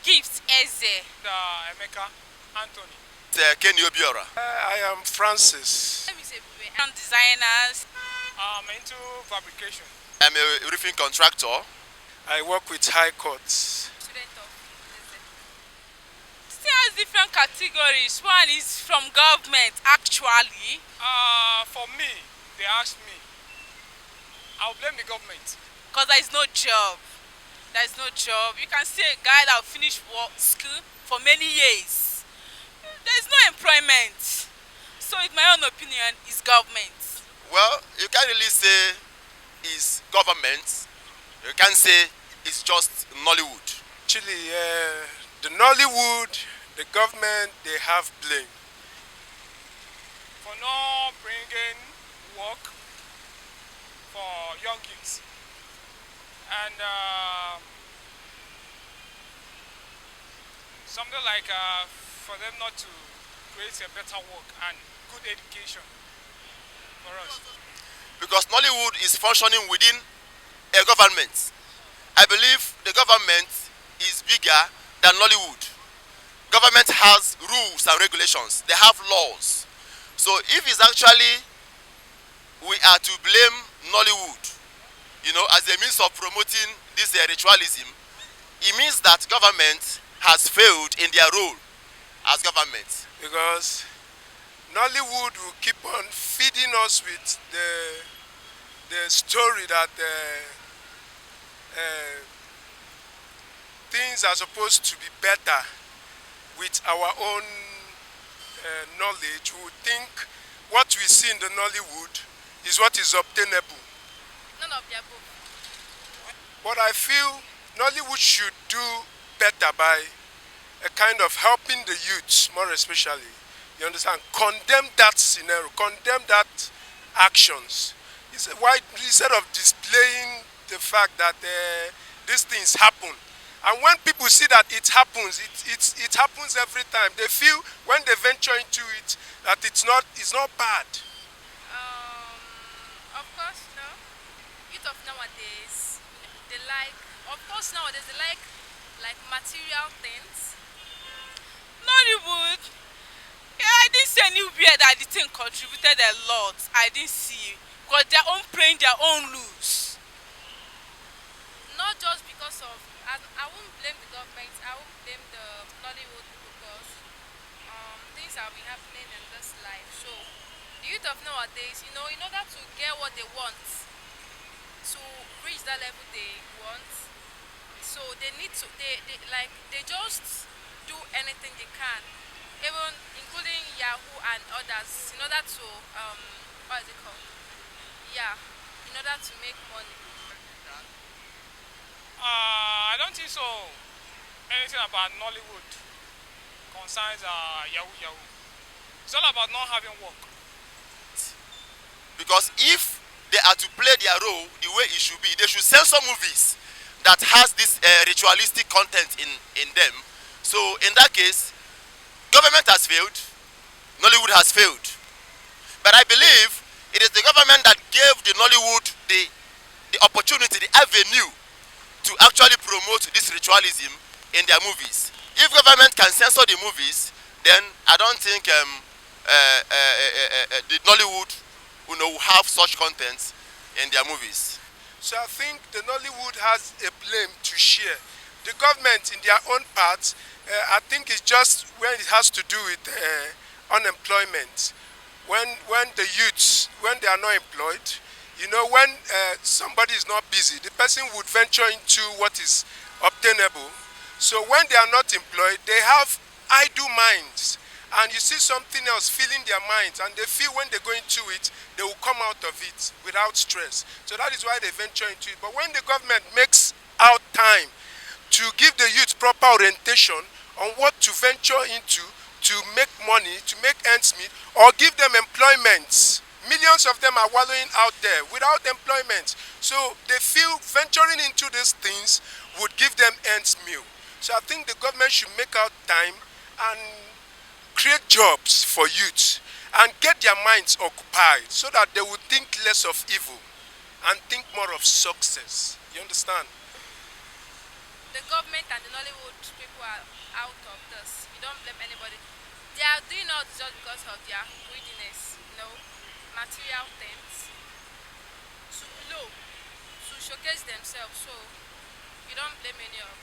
Gift Eze. Emeka Anthony. Kenny Obiora. I am Francis. I'm designers. I'm into fabrication. I'm a roofing contractor. I work with high courts. Student of still has different categories. One is from government actually. For me, they asked me. I'll blame the government. Because there is no job. There is no job. You can see a guy that finished school for many years. There is no employment. So in my own opinion, it's government. Well, you can't really say it's government. You can say it's just Nollywood. Actually, the Nollywood, the government, they have blame. For not bringing work for young kids. And something like for them not to create a better work and good education for us. Because Nollywood is functioning within a government. I believe the government is bigger than Nollywood. Government has rules and regulations. They have laws. So if it's actually we are to blame Nollywood, you know, as a means of promoting this ritualism, it means that government has failed in their role as government. Because Nollywood will keep on feeding us with the story that things are supposed to be better with our own knowledge. We would think what we see in the Nollywood is what is obtainable. None of the above. But I feel Nollywood should do better by a kind of helping the youths, more especially. You understand? Condemn that scenario, condemn that actions. Instead of displaying the fact that these things happen. And when people see that it happens, it happens every time. They feel when they venture into it that it's not bad. Of course, no. Youth of nowadays, they like. Of course, nowadays they like material things. Nollywood. Yeah, I didn't see anywhere that the thing contributed a lot. I didn't see. Because they're own playing their own rules. Not just because of. I won't blame the government. I won't blame the Nollywood because things have been happening in this life. So the youth of nowadays, you know, in order to get what they want, to reach that level they want, so they need to they just do anything they can, even including Yahoo and others, in order to what is it called? Yeah, in order to make money. I don't think so. Anything about Nollywood concerns Yahoo. It's all about not having work. Because if they are to play their role the way it should be, they should censor movies that has this ritualistic content in them. So in that case, government has failed, Nollywood has failed. But I believe it is the government that gave the Nollywood the opportunity, the avenue to actually promote this ritualism in their movies. If government can censor the movies, then I don't think the Nollywood will have such content in their movies. So I think the Nollywood has a blame to share. The government, in their own part, I think it's just when it has to do with unemployment. When the youths, when they are not employed, you know, when somebody is not busy, the person would venture into what is obtainable. So when they are not employed, they have idle minds. And you see something else filling their minds, and they feel when they go into it, they will come out of it without stress. So that is why they venture into it. But when the government makes out time to give the youth proper orientation on what to venture into, to make money, to make ends meet, or give them employment. Millions of them are wallowing out there without employment. So they feel venturing into these things would give them ends meal. So I think the government should make out time and create jobs for youth and get their minds occupied so that they would think less of evil and think more of success. You understand? the government and the Nollywood people are out of this. You don't blame anybody. They are doing all this just because of their greediness, material things, to blow, to showcase themselves. So you don't blame any of